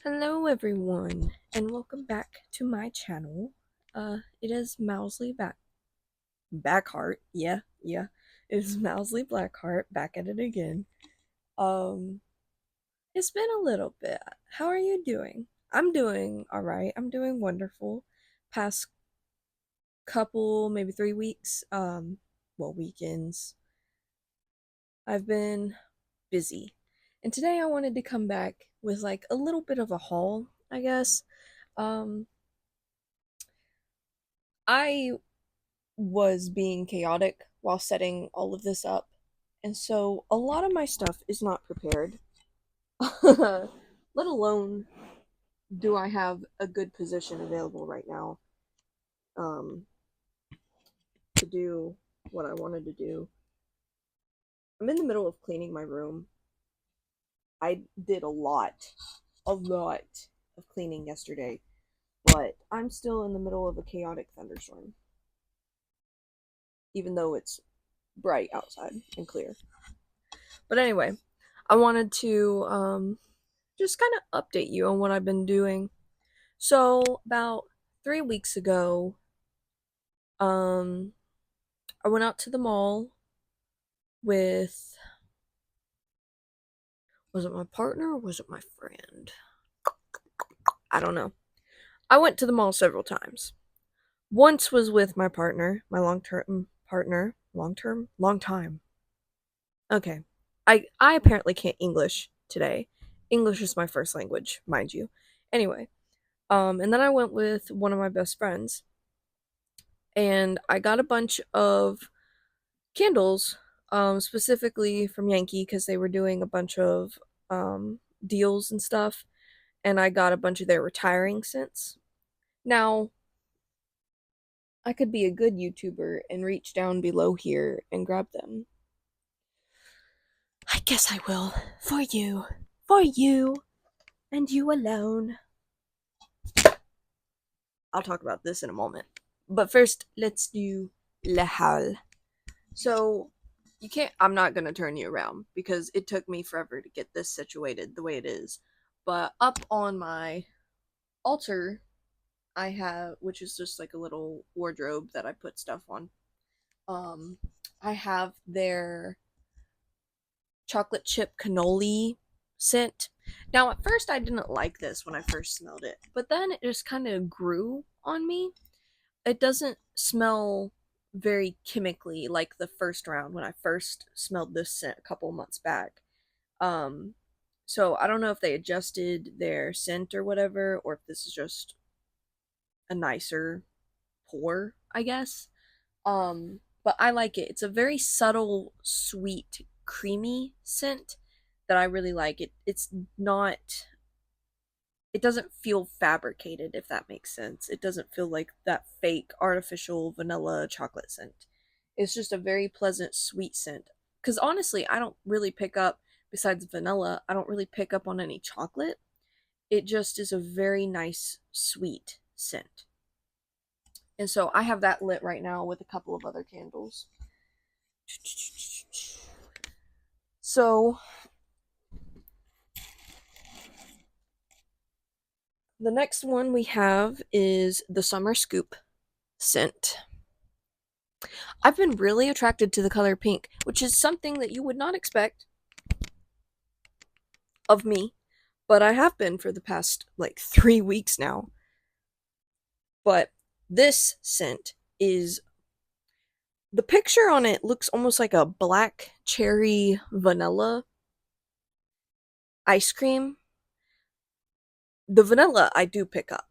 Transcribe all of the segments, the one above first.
Hello everyone, and welcome back to my channel. It is Mousley Backheart. Yeah. It is Mousley Blackheart back at it again. Um, it's been a little bit. How are you doing? I'm doing alright. I'm doing wonderful. Past couple, maybe 3 weeks, weekends. I've been busy. And today I wanted to come back with like a little bit of a haul, I guess. Um, I was being chaotic while setting all of this up. And so a lot of my stuff is not prepared. Let alone do I have a good position available right now um, to do what I wanted to do. I'm in the middle of cleaning my room. I did a lot of cleaning yesterday, but I'm still in the middle of a chaotic thunderstorm, even though it's bright outside and clear. But anyway, I wanted to just kind of update you on what I've been doing. So, about 3 weeks ago, um, I went out to the mall with, was it my partner or was it my friend? I don't know. I went to the mall several times. Once was with my partner, my long-term partner, long time. Okay. I apparently can't English today. English is my first language, mind you. Anyway, and then I went with one of my best friends, and I got a bunch of candles, specifically from Yankee because they were doing a bunch of deals and stuff, and I got a bunch of their retiring scents. Now, I could be a good YouTuber and reach down below here and grab them. I guess I will. For you. For you. And you alone. I'll talk about this in a moment. But first, let's do Le Hal. So, you can't, I'm not going to turn you around because it took me forever to get this situated the way it is. But up on my altar, I have, which is just like a little wardrobe that I put stuff on. Um, I have their chocolate chip cannoli scent. Now, at first, I didn't like this when I first smelled it, but then it just kind of grew on me. It doesn't smell very chemically like the first round when I first smelled this scent a couple months back. Um, so I don't know if they adjusted their scent or whatever, or if this is just a nicer pour, I guess. But I like it. It's a very subtle, sweet, creamy scent that I really like. It's not, it doesn't feel fabricated, if that makes sense. It doesn't feel like that fake artificial vanilla chocolate scent. It's just a very pleasant sweet scent. Because honestly, I don't really pick up, besides vanilla, I don't really pick up on any chocolate. It just is a very nice sweet scent. And so I have that lit right now with a couple of other candles. So the next one we have is the Summer Scoop scent. I've been really attracted to the color pink, which is something that you would not expect of me, but I have been for the past like 3 weeks now. But this scent is, the picture on it looks almost like a black cherry vanilla ice cream. The vanilla I do pick up.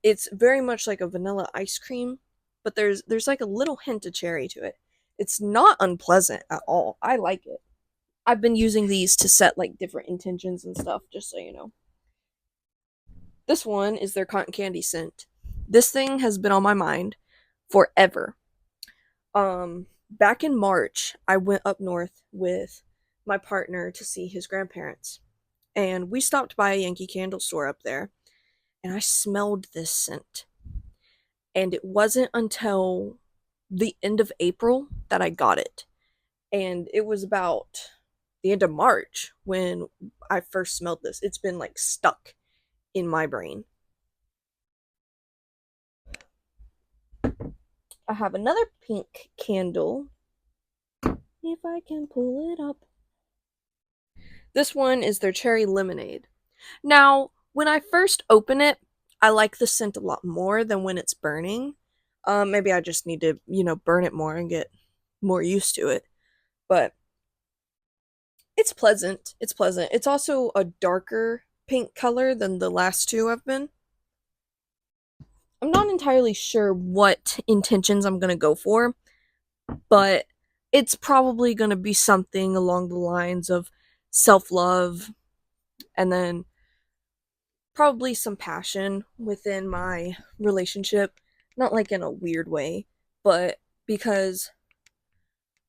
It's very much like a vanilla ice cream, but there's like a little hint of cherry to it. It's not unpleasant at all. I like it. I've been using these to set like different intentions and stuff, just so you know. This one is their cotton candy scent. This thing has been on my mind forever. Back in March, I went up north with my partner to see his grandparents, and we stopped by a Yankee Candle store up there, and I smelled this scent. And it wasn't until the end of April that I got it. And it was about the end of March when I first smelled this. It's been like stuck in my brain. I have another pink candle. If I can pull it up. This one is their cherry lemonade. Now, when I first open it, I like the scent a lot more than when it's burning. Maybe I just need to, burn it more and get more used to it. But it's pleasant. It's pleasant. It's also a darker pink color than the last two I've been. I'm not entirely sure what intentions I'm going to go for, but it's probably going to be something along the lines of self-love and then probably some passion within my relationship, not like in a weird way, but because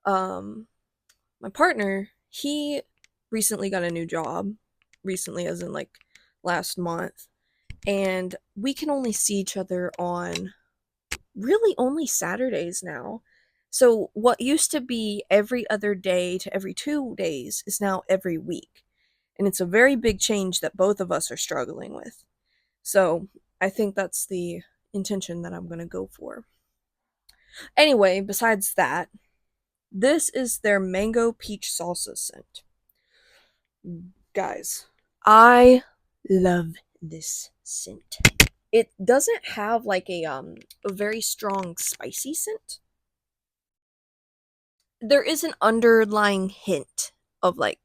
my partner, he recently got a new job, recently as in like last month, and we can only see each other on really only Saturdays now. So what used to be every other day to every 2 days is now every week. And it's a very big change that both of us are struggling with. So I think that's the intention that I'm going to go for. Anyway, besides that, this is their mango peach salsa scent. Guys, I love this scent. It doesn't have like a very strong spicy scent. There is an underlying hint of like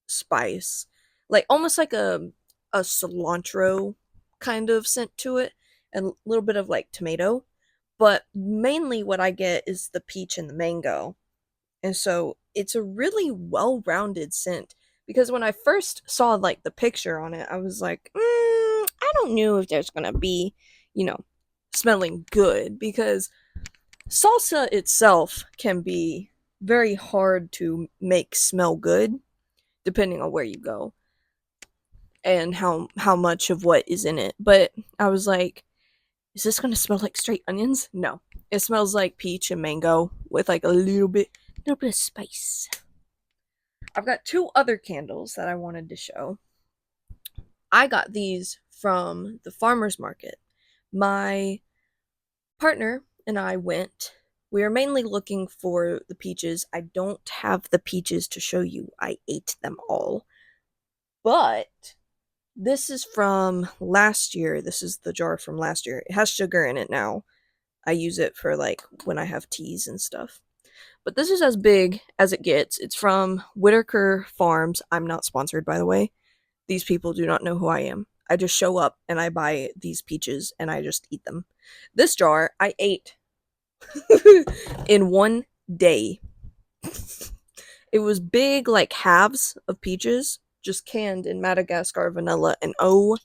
spice, like almost like a cilantro kind of scent to it, and a little bit of like tomato. But mainly what I get is the peach and the mango. And so it's a really well-rounded scent, because when I first saw like the picture on it, I was like, I don't know if there's gonna be, smelling good, because salsa itself can be very hard to make smell good depending on where you go and how much of what is in it. But I was like, is this gonna smell like straight onions? No. It smells like peach and mango with like a little bit of spice. I've got 2 other candles that I wanted to show. I got these from the farmer's market. My partner and I went. We are mainly looking for the peaches. I don't have the peaches to show you. I ate them all. But this is from last year. This is the jar from last year. It has sugar in it now. I use it for like when I have teas and stuff. But this is as big as it gets. It's from Whitaker Farms. I'm not sponsored, by the way. These people do not know who I am. I just show up and I buy these peaches and I just eat them. This jar I ate in one day. It was big, like halves of peaches, just canned in Madagascar vanilla, and oh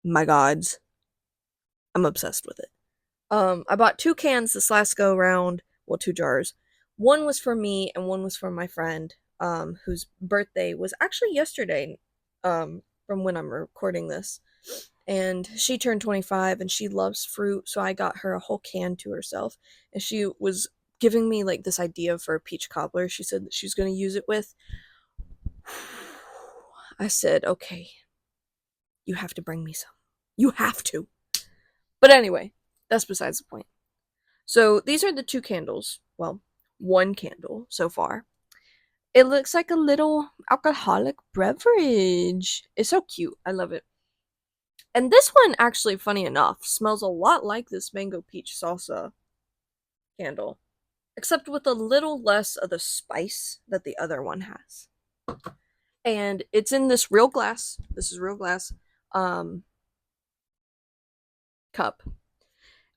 my gods, I'm obsessed with it. I bought 2 cans this last go round. Well, 2 jars. One was for me and one was for my friend, whose birthday was actually yesterday, from when I'm recording this. And she turned 25 and she loves fruit, so I got her a whole can to herself. And she was giving me like this idea for a peach cobbler she said that she was going to use it with. I said, okay, you have to bring me some. You have to. But anyway, that's besides the point. So these are the 2 candles. Well, 1 candle so far. It looks like a little alcoholic beverage. It's so cute. I love it. And this one, actually, funny enough, smells a lot like this mango peach salsa candle, except with a little less of the spice that the other one has. And it's in this real glass. This is real glass cup.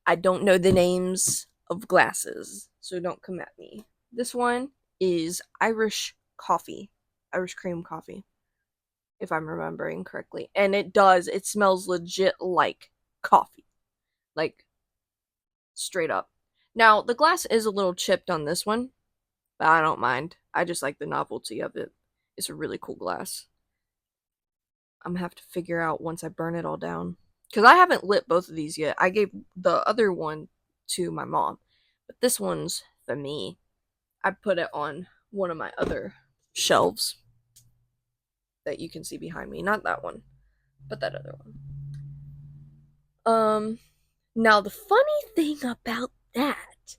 I don't know the names of glasses, so don't come at me. This one is Irish coffee, Irish cream coffee, if I'm remembering correctly. And it smells legit like coffee. Like, straight up. Now, the glass is a little chipped on this one, but I don't mind. I just like the novelty of it. It's a really cool glass. I'm gonna have to figure out once I burn it all down. Because I haven't lit both of these yet. I gave the other one to my mom, but this one's for me. I put it on one of my other shelves that you can see behind me. Not that one. but that other one. Now the funny thing about that,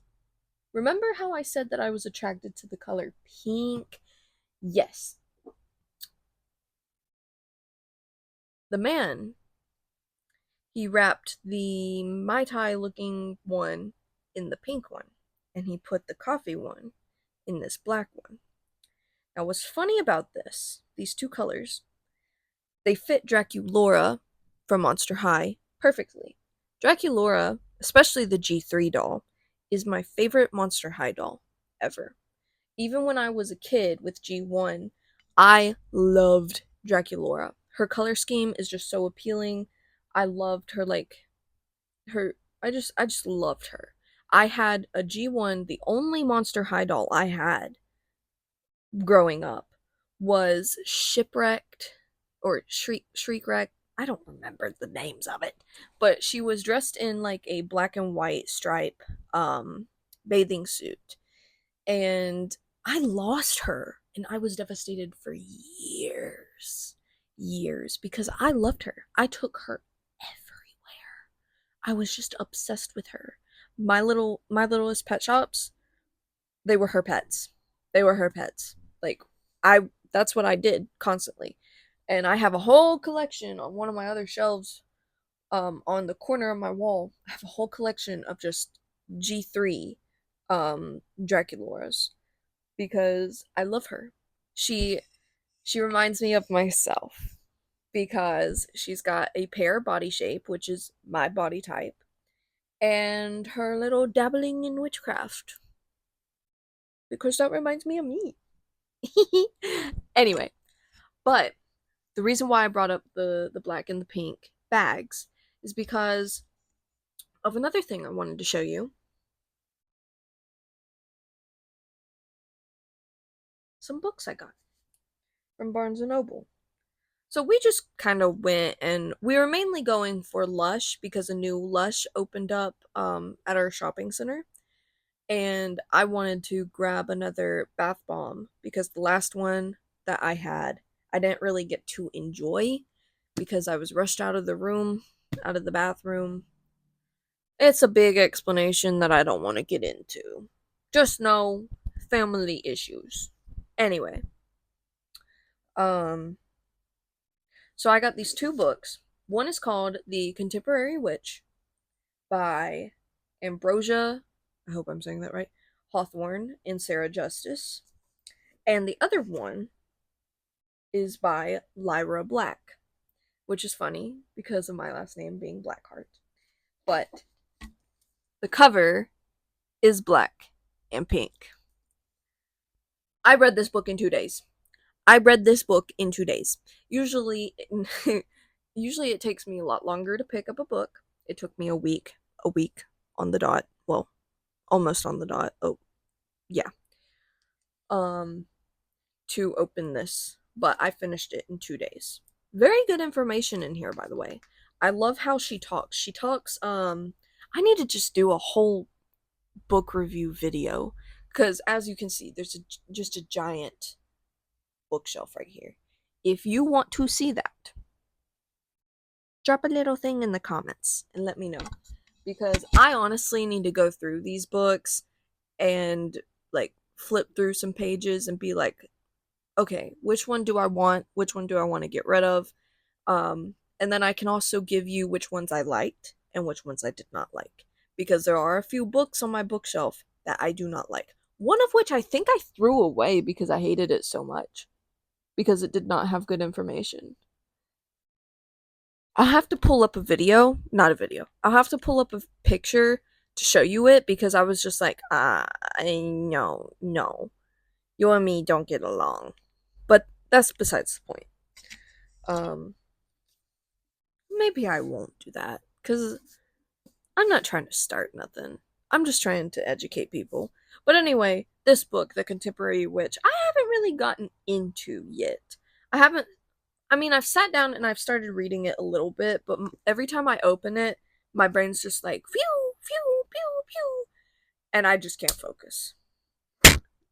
remember how I said that I was attracted to the color pink? Yes. The man, he wrapped the Mai Tai looking one in the pink one, and he put the coffee one in this black one. Now, what's funny about these two colors, they fit Draculaura from Monster High perfectly. Draculaura, especially the G3 doll, is my favorite Monster High doll ever. Even when I was a kid with G1, I loved Draculaura. Her color scheme is just so appealing. I loved her, like, her I just loved her. I had a G1, the only Monster High doll I had growing up was Shipwrecked or Shriek. I don't remember the names of it, but she was dressed in like a black and white stripe bathing suit, and I lost her, and I was devastated for years because I loved her. I took her everywhere. I was just obsessed with her. My littlest pet shops, they were her pets. They were her pets. Like, I that's what I did constantly. And I have a whole collection on one of my other shelves on the corner of my wall. I have a whole collection of just G3 Draculauras because I love her. She she reminds me of myself because she's got a pear body shape, which is my body type, and her little dabbling in witchcraft because that reminds me of me. Anyway, but the reason why I brought up the black and the pink bags is because of another thing I wanted to show you. Some books I got from Barnes and Noble. So we just kind of went, and we were mainly going for Lush because a new Lush opened up at our shopping center, and I wanted to grab another bath bomb because the last one that I had, I didn't really get to enjoy because I was rushed out of the room, out of the bathroom. It's a big explanation that I don't want to get into. Just know family issues. Anyway, um so I got these two books. One is called The Contemporary Witch by Ambrosia, I hope I'm saying that right, Hawthorne and Sarah Justice. And the other one is by Lyra Black, which is funny because of my last name being Blackheart. But the cover is black and pink. I read this book in 2 days. I read this book in 2 days. Usually it takes me a lot longer to pick up a book. It took me a week on the dot. Well, almost on the dot. Oh, yeah. To open this, but I finished it in 2 days. Very good information in here, by the way. I love how she talks. I need to just do a whole book review video because as you can see, there's just a giant bookshelf right here. If you want to see that, drop a little thing in the comments and let me know because I honestly need to go through these books and like flip through some pages and be like, okay, which one do I want? Which one do I want to get rid of? And then I can also give you which ones I liked and which ones I did not like because there are a few books on my bookshelf that I do not like. One of which I think I threw away because I hated it so much because it did not have good information. I'll have to pull up a video, not a video. I'll have to pull up a picture to show you it because I was just like, no, you and me don't get along. But that's besides the point. Maybe I won't do that because I'm not trying to start nothing. I'm just trying to educate people. But anyway, this book, The Contemporary Witch, I haven't really gotten into yet. I've sat down and I've started reading it a little bit, but every time I open it, my brain's just like, phew, phew, pew, pew, and I just can't focus.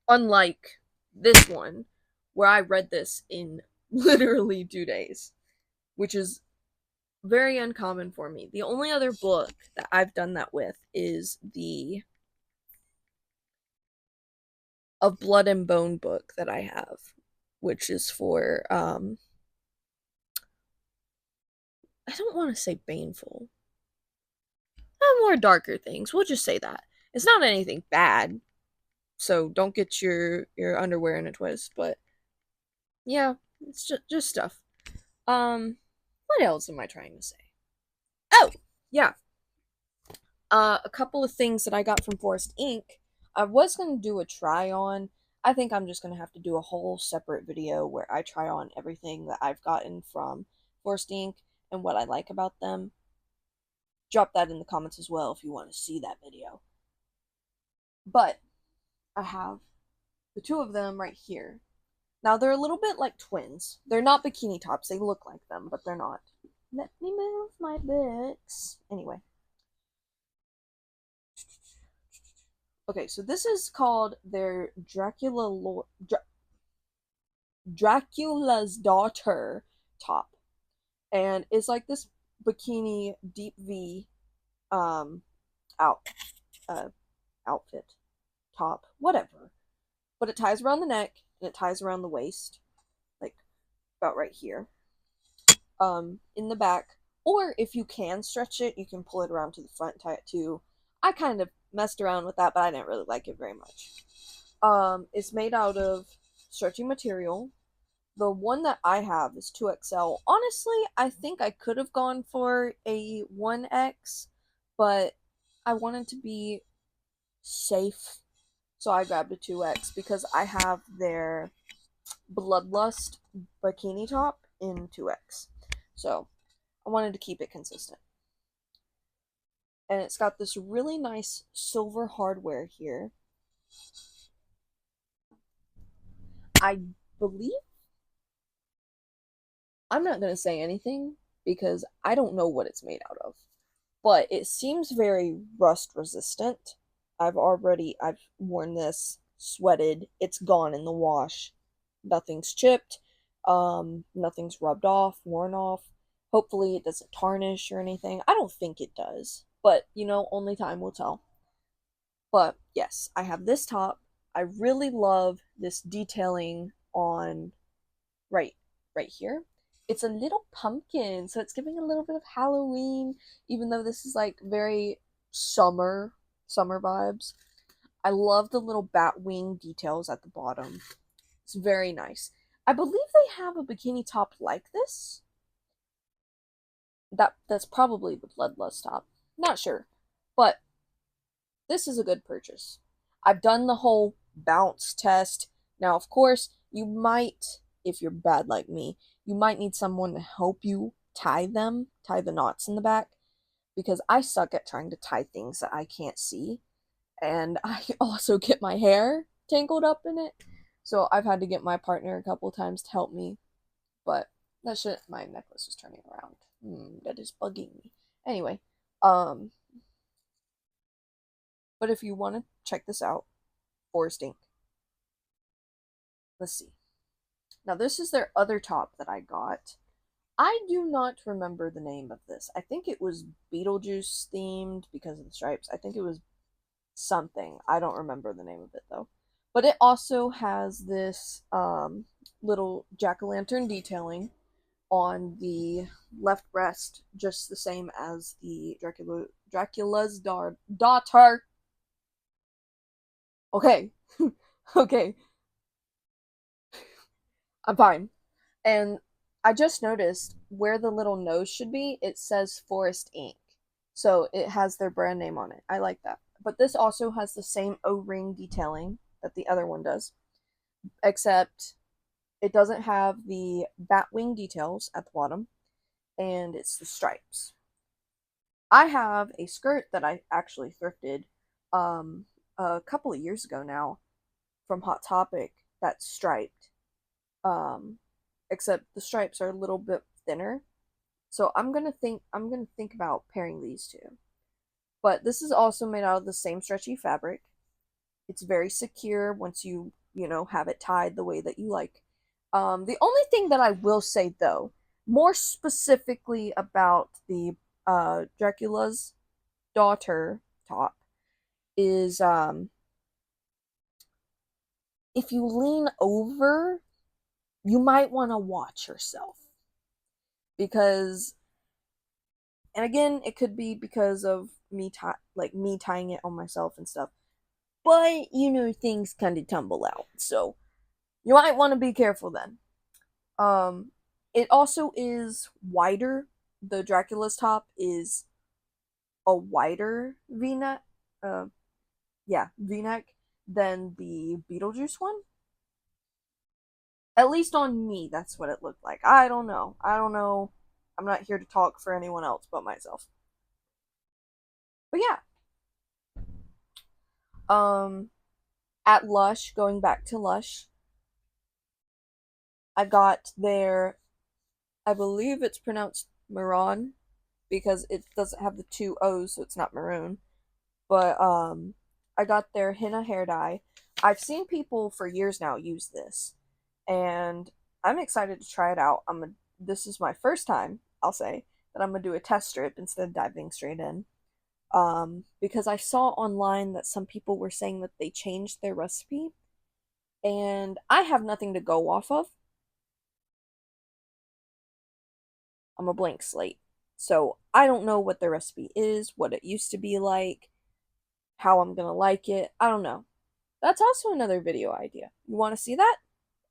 Unlike this one, where I read this in literally 2 days, which is very uncommon for me. The only other book that I've done that with is the Of Blood and Bone book that I have, which is for I don't want to say baneful. More darker things. We'll just say that. It's not anything bad, so don't get your underwear in a twist, but yeah, it's just stuff. What else am I trying to say? Oh, yeah. A couple of things that I got from Forest Inc. I was gonna do a try on. I think I'm just gonna have to do a whole separate video where I try on everything that I've gotten from Forest Inc. and what I like about them. Drop that in the comments as well if you want to see that video. But I have the two of them right here. Now they're a little bit like twins. They're not bikini tops. They look like them, but they're not. Let me move my books. Anyway. Okay, so this is called their Dracula's Daughter top. And it's like this bikini deep V out outfit top, whatever. But it ties around the neck and it ties around the waist, like about right here. In the back, or if you can stretch it, you can pull it around to the front and tie it too. I kind of messed around with that, but I didn't really like it very much. It's made out of stretchy material. The one that I have is 2XL. Honestly, I think I could have gone for a 1X, but I wanted to be safe, so I grabbed a 2X because I have their Bloodlust bikini top in 2X. So I wanted to keep it consistent. And it's got this really nice silver hardware here. I believe, I'm not going to say anything because I don't know what it's made out of. But it seems very rust resistant. I've worn this, sweated, it's gone in the wash. Nothing's chipped, nothing's rubbed off, worn off. Hopefully it doesn't tarnish or anything. I don't think it does, but only time will tell. But yes, I have this top. I really love this detailing on right here. It's a little pumpkin, so it's giving a little bit of Halloween, even though this is like very summer vibes. I love the little bat wing details at the bottom. It's very nice. I believe they have a bikini top like this. That's probably the Bloodlust top. Not sure. But this is a good purchase. I've done the whole bounce test. Now, of course, you might, if you're bad like me, you might need someone to help you tie the knots in the back, because I suck at trying to tie things that I can't see. And I also get my hair tangled up in it. So I've had to get my partner a couple times to help me. But that shit, my necklace is turning around. That is bugging me. Anyway, but if you want to check this out, Forest Inc. Let's see. Now this is their other top that I got. I do not remember the name of this. I think it was Beetlejuice themed because of the stripes. I think it was something. I don't remember the name of it though. But it also has this little jack-o'-lantern detailing on the left breast, just the same as the Dracula's daughter. Okay. Okay. I'm fine. And I just noticed where the little nose should be, it says Forest Inc. So it has their brand name on it. I like that. But this also has the same O-ring detailing that the other one does, except it doesn't have the bat wing details at the bottom, and it's the stripes. I have a skirt that I actually thrifted a couple of years ago now from Hot Topic that's striped. Except the stripes are a little bit thinner. So I'm gonna think about pairing these two. But this is also made out of the same stretchy fabric. It's very secure once you have it tied the way that you like. The only thing that I will say though, More specifically about the Dracula's daughter top is if you lean over, you might want to watch yourself because, and again, it could be because of me tying it on myself and stuff. But things kind of tumble out, so you might want to be careful then. Um, it also is wider. The Dracula's top is a wider V-neck. Uh, yeah, V-neck than the Beetlejuice one. At least on me, that's what it looked like. I don't know. I don't know. I'm not here to talk for anyone else but myself. But yeah. Um, at Lush, going back to Lush, I got their, I believe it's pronounced Maron because it doesn't have the two O's, so it's not maroon. But I got their henna hair dye. I've seen people for years now use this, and I'm excited to try it out. This is my first time, I'll say, that I'm gonna do a test strip instead of diving straight in. Because I saw online that some people were saying that they changed their recipe, and I have nothing to go off of. I'm a blank slate. So I don't know what the recipe is, what it used to be like, how I'm gonna like it. I don't know. That's also another video idea. You want to see that?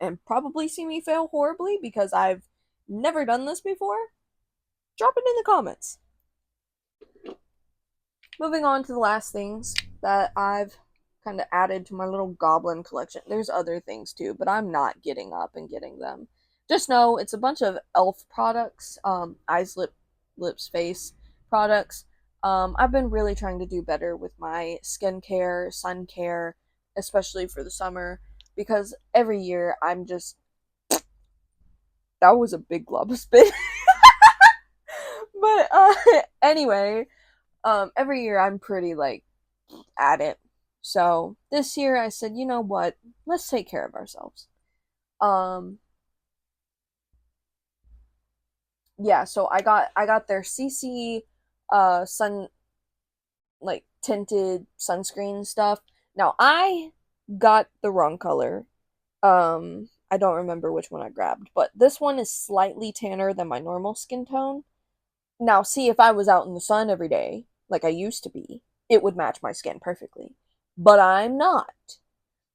And probably see me fail horribly because I've never done this before? Drop it in the comments. Moving on to the last things that I've kind of added to my little goblin collection. There's other things too, but I'm not getting up and getting them. Just know it's a bunch of elf products, eyes, lips, face products. I've been really trying to do better with my skincare, sun care, especially for the summer, because every year I'm just, that was a big glob of spit. But anyway, every year I'm pretty like at it. So this year I said, you know what? Let's take care of ourselves. Um yeah, so I got their CC sun like tinted sunscreen stuff. Now I got the wrong color. I don't remember which one I grabbed, but this one is slightly tanner than my normal skin tone. Now, see, if I was out in the sun every day, like I used to be, it would match my skin perfectly. But I'm not.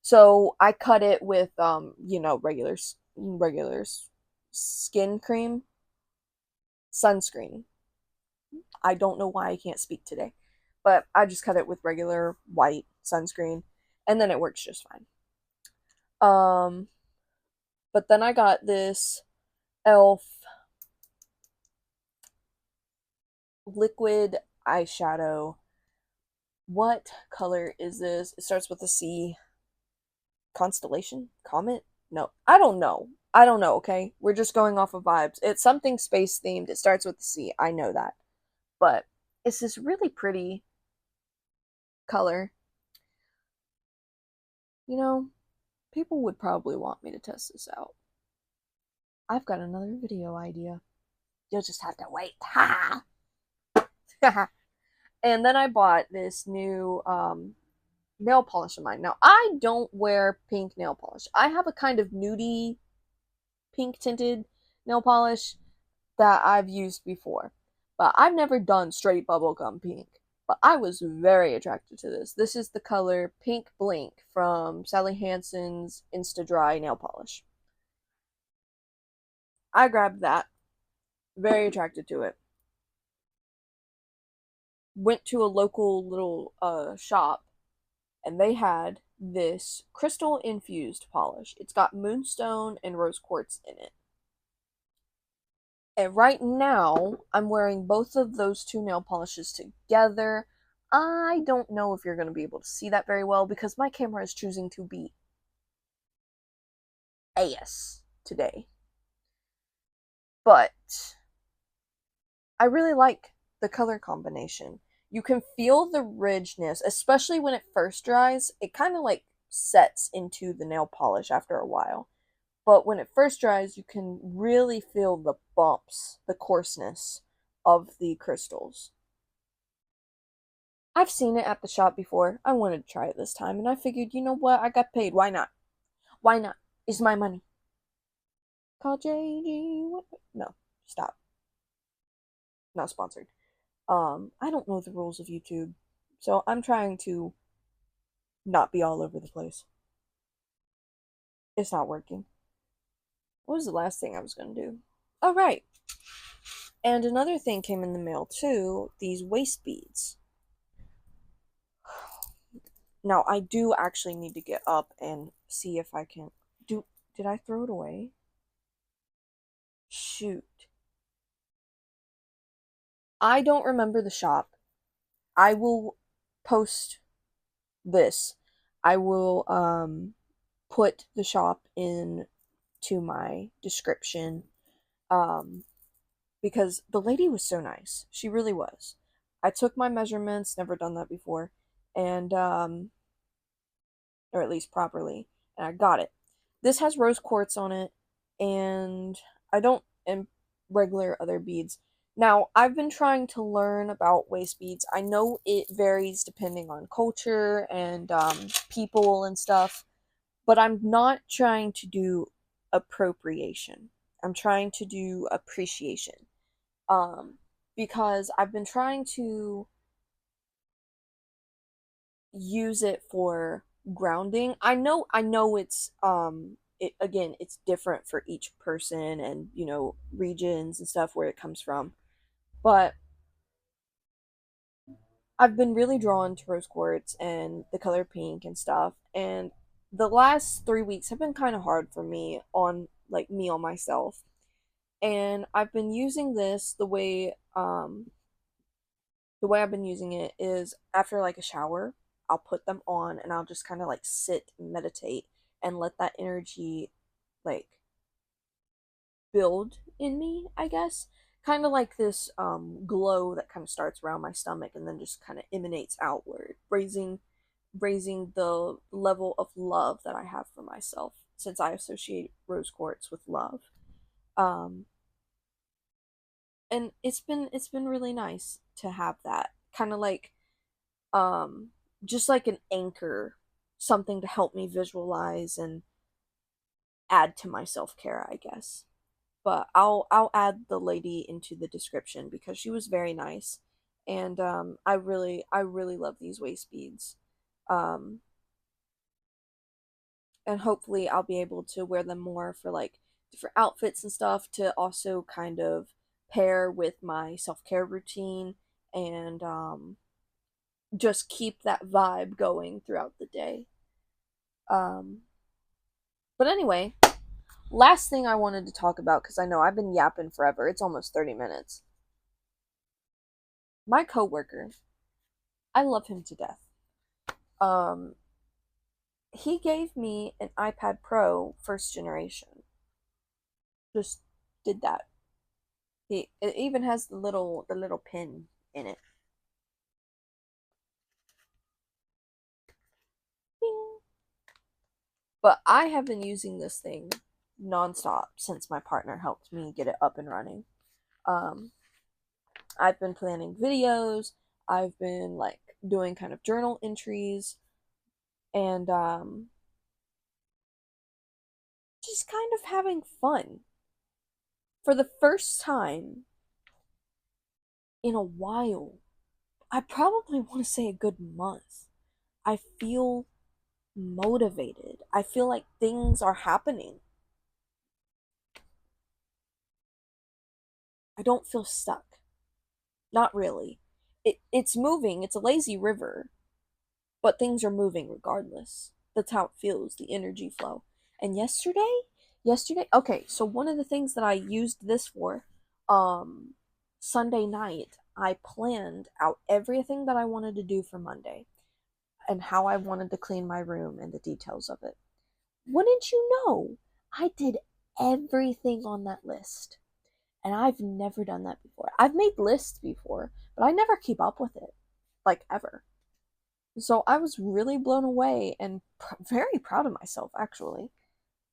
So I cut it with regular skin cream, sunscreen. I don't know why I can't speak today, but I just cut it with regular white sunscreen, and then it works just fine. Um, but then I got this Elf liquid eyeshadow. What color is this? It starts with a C. Constellation? Comet? No, I don't know. I don't know, okay? We're just going off of vibes. It's something space themed. It starts with a C. I know that. But it's this really pretty color. You know, people would probably want me to test this out. I've got another video idea. You'll just have to wait. Ha! And then I bought this new nail polish of mine. Now, I don't wear pink nail polish. I have a kind of nudie pink tinted nail polish that I've used before, but I've never done straight bubblegum pink. But I was very attracted to this. This is the color Pink Blink from Sally Hansen's Insta Dry nail polish. I grabbed that. Very attracted to it. Went to a local little shop, and they had this crystal infused polish. It's got moonstone and rose quartz in it. And right now, I'm wearing both of those two nail polishes together. I don't know if you're going to be able to see that very well because my camera is choosing to be ass today. But I really like the color combination. You can feel the ridgeness, especially when it first dries. It kind of like sets into the nail polish after a while. But when it first dries, you can really feel the bumps, the coarseness of the crystals. I've seen it at the shop before. I wanted to try it this time, and I figured, you know what? I got paid. Why not? Why not? It's my money. Call JG. What? No, stop. Not sponsored. I don't know the rules of YouTube, so I'm trying to not be all over the place. It's not working. What was the last thing I was gonna do? Oh, right. And another thing came in the mail too, these waist beads. Now, I do actually need to get up and see if I can do. Did I throw it away? Shoot. I don't remember the shop. I will post this. I will put the shop in to my description because the lady was so nice. She really was. I took my measurements, never done that before, and or at least properly, and I got it. This has rose quartz on it, and I don't and regular other beads. Now, I've been trying to learn about waist beads. I know it varies depending on culture and people and stuff, but I'm not trying to do appropriation. I'm trying to do appreciation. Um, because I've been trying to use it for grounding. I know it again, it's different for each person and, regions and stuff where it comes from. But I've been really drawn to rose quartz and the color pink and stuff. And the last 3 weeks have been kind of hard for me on myself. And I've been using this the way I've been using it is after like a shower, I'll put them on and I'll just kind of like sit and meditate and let that energy like build in me, I guess. Kind of like this glow that kind of starts around my stomach and then just kind of emanates outward, raising the level of love that I have for myself since I associate rose quartz with love. Um and it's been really nice to have that kind of like um just like an anchor, something to help me visualize and add to my self-care, I guess. But I'll add the lady into the description because she was very nice, and I really love these waist beads. um and hopefully I'll be able to wear them more for like different outfits and stuff to also kind of pair with my self-care routine and just keep that vibe going throughout the day. um but anyway, last thing I wanted to talk about, because I know I've been yapping forever, it's almost 30 minutes. My coworker, I love him to death. Um, he gave me an iPad Pro first generation. Just did that. It even has the little pin in it. Bing. But I have been using this thing nonstop since my partner helped me get it up and running. Um, I've been planning videos. I've been like doing kind of journal entries and just kind of having fun. For the first time in a while, I probably want to say a good month, I feel motivated. I feel like things are happening. I don't feel stuck. Not really. It's moving. It's a lazy river, but things are moving regardless. That's how it feels, the energy flow. And okay, so one of the things that I used this for, um, Sunday night, I planned out everything that I wanted to do for Monday and how I wanted to clean my room and the details of it. Wouldn't you know, I did everything on that list. And I've never done that before. I've made lists before, but I never keep up with it, like ever. So I was really blown away and very proud of myself, actually,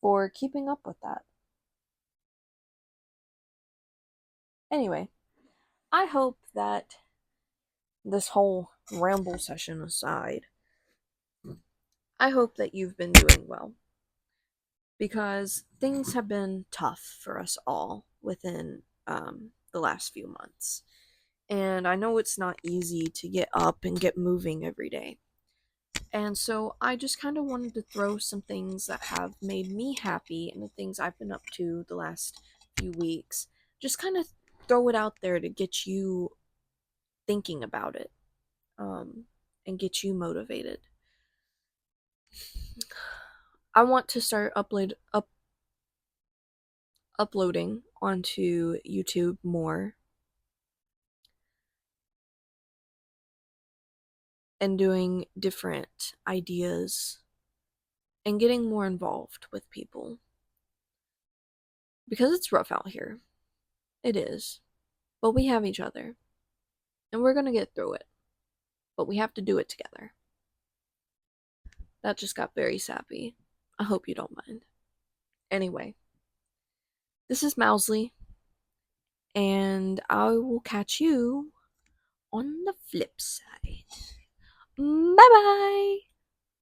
for keeping up with that. Anyway, I hope that this whole ramble session aside, I hope that you've been doing well. Because things have been tough for us all within the last few months. And I know it's not easy to get up and get moving every day. And so I just kind of wanted to throw some things that have made me happy and the things I've been up to the last few weeks. Just kind of throw it out there to get you thinking about it, and get you motivated. I want to start uploading onto YouTube more and doing different ideas and getting more involved with people. Because it's rough out here. It is. But we have each other. And we're going to get through it. But we have to do it together. That just got very sappy. I hope you don't mind. Anyway, this is Mousley. And I will catch you on the flip side. Bye bye!